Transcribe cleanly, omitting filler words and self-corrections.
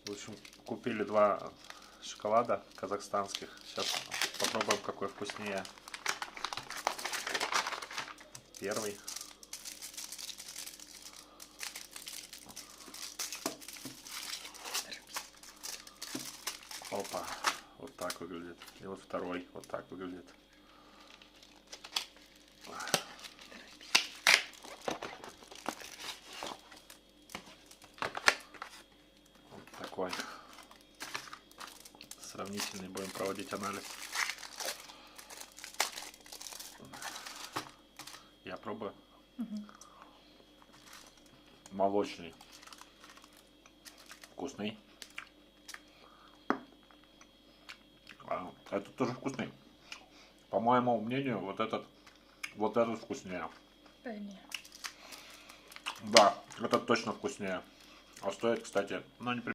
В общем, купили два шоколада казахстанских. Сейчас попробуем, какой вкуснее. Первый. Опа, вот так выглядит. И вот второй вот так выглядит. Вот такой. Сравнительный будем проводить анализ. Я пробую. Молочный. Вкусный. Этот тоже вкусный. По моему мнению, вот этот вкуснее. Правильнее. Да, этот точно вкуснее. А стоит, кстати, ну не